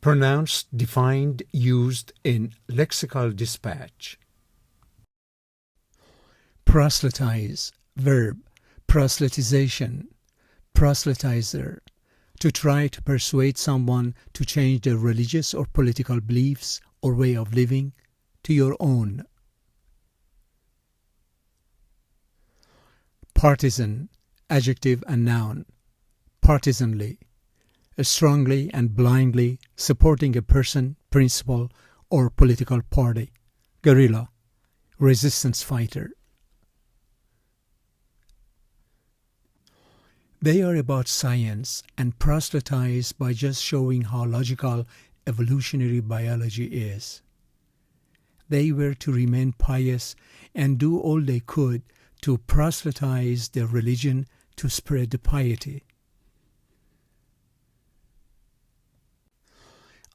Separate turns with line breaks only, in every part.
Pronounced, defined, used in lexical dispatch. Proselytize, verb, proselytization, proselytizer, to try to persuade someone to change their religious or political beliefs or way of living to your own. Partisan, adjective and noun, partisanly, strongly and blindly supporting a person, principle, or political party. Guerrilla, resistance fighter. They are about science and proselytize by just showing how logical evolutionary biology is. They were to remain pious and do all they could to proselytize their religion to spread the piety.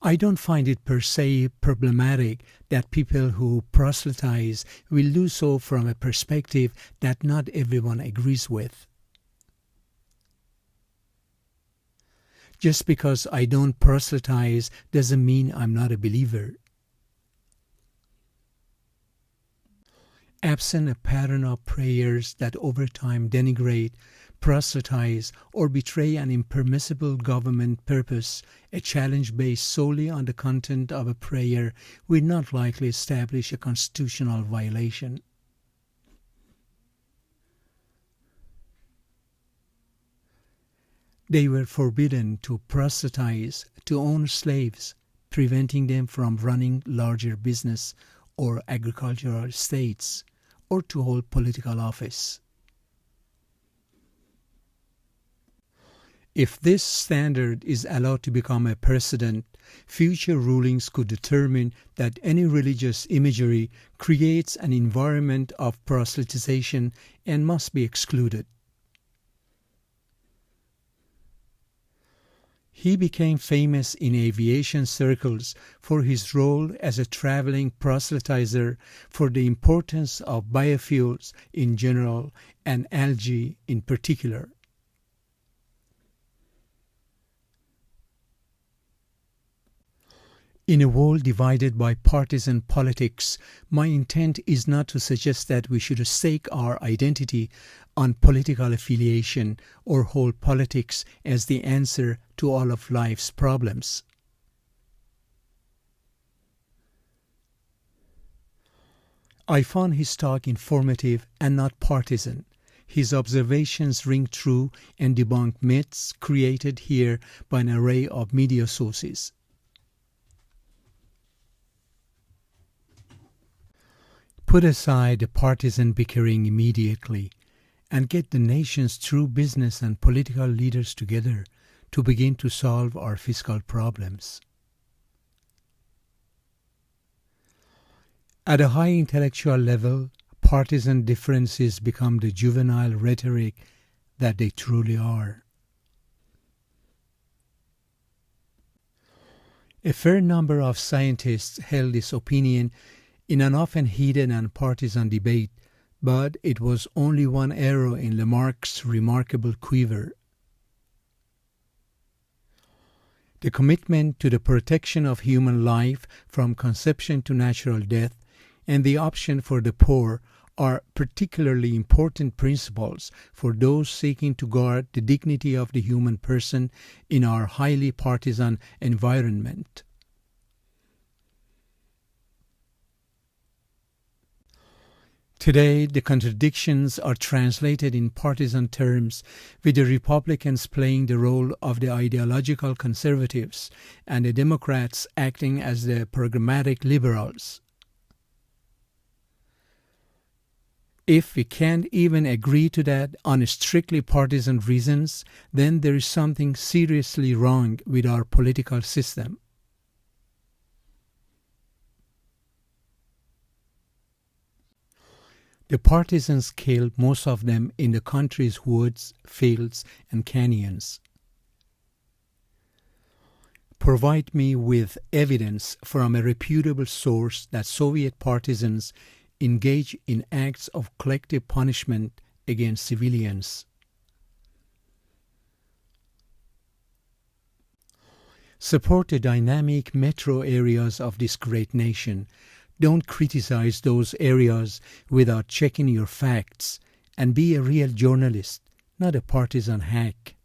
I don't find it per se problematic that people who proselytize will do so from a perspective that not everyone agrees with. Just because I don't proselytize doesn't mean I'm not a believer. Absent a pattern of prayers that over time denigrate, proselytize, or betray an impermissible government purpose, a challenge based solely on the content of a prayer will not likely establish a constitutional violation. They were forbidden to proselytize, to own slaves, preventing them from running larger business or agricultural estates, or to hold political office. If this standard is allowed to become a precedent, future rulings could determine that any religious imagery creates an environment of proselytization and must be excluded. He became famous in aviation circles for his role as a traveling proselytizer for the importance of biofuels in general and algae in particular. In a world divided by partisan politics, my intent is not to suggest that we should stake our identity on political affiliation or hold politics as the answer to all of life's problems. I found his talk informative and not partisan. His observations ring true and debunk myths created here by an array of media sources. Put aside the partisan bickering immediately and get the nation's true business and political leaders together to begin to solve our fiscal problems. At a high intellectual level, partisan differences become the juvenile rhetoric that they truly are. A fair number of scientists held this opinion in an often heated and partisan debate, but it was only one arrow in Lamarck's remarkable quiver. The commitment to the protection of human life from conception to natural death and the option for the poor are particularly important principles for those seeking to guard the dignity of the human person in our highly partisan environment. Today, the contradictions are translated in partisan terms, with the Republicans playing the role of the ideological conservatives and the Democrats acting as the programmatic liberals. If we can't even agree to that on strictly partisan reasons, then there is something seriously wrong with our political system. The partisans killed most of them in the country's woods, fields, and canyons. Provide me with evidence from a reputable source that Soviet partisans engage in acts of collective punishment against civilians. Support the dynamic metro areas of this great nation. Don't criticize those areas without checking your facts, and be a real journalist, not a partisan hack.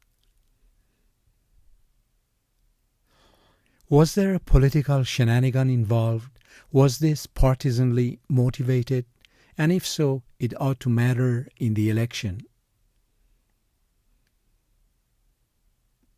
Was there a political shenanigan involved? Was this partisanly motivated? And if so, it ought to matter in the election.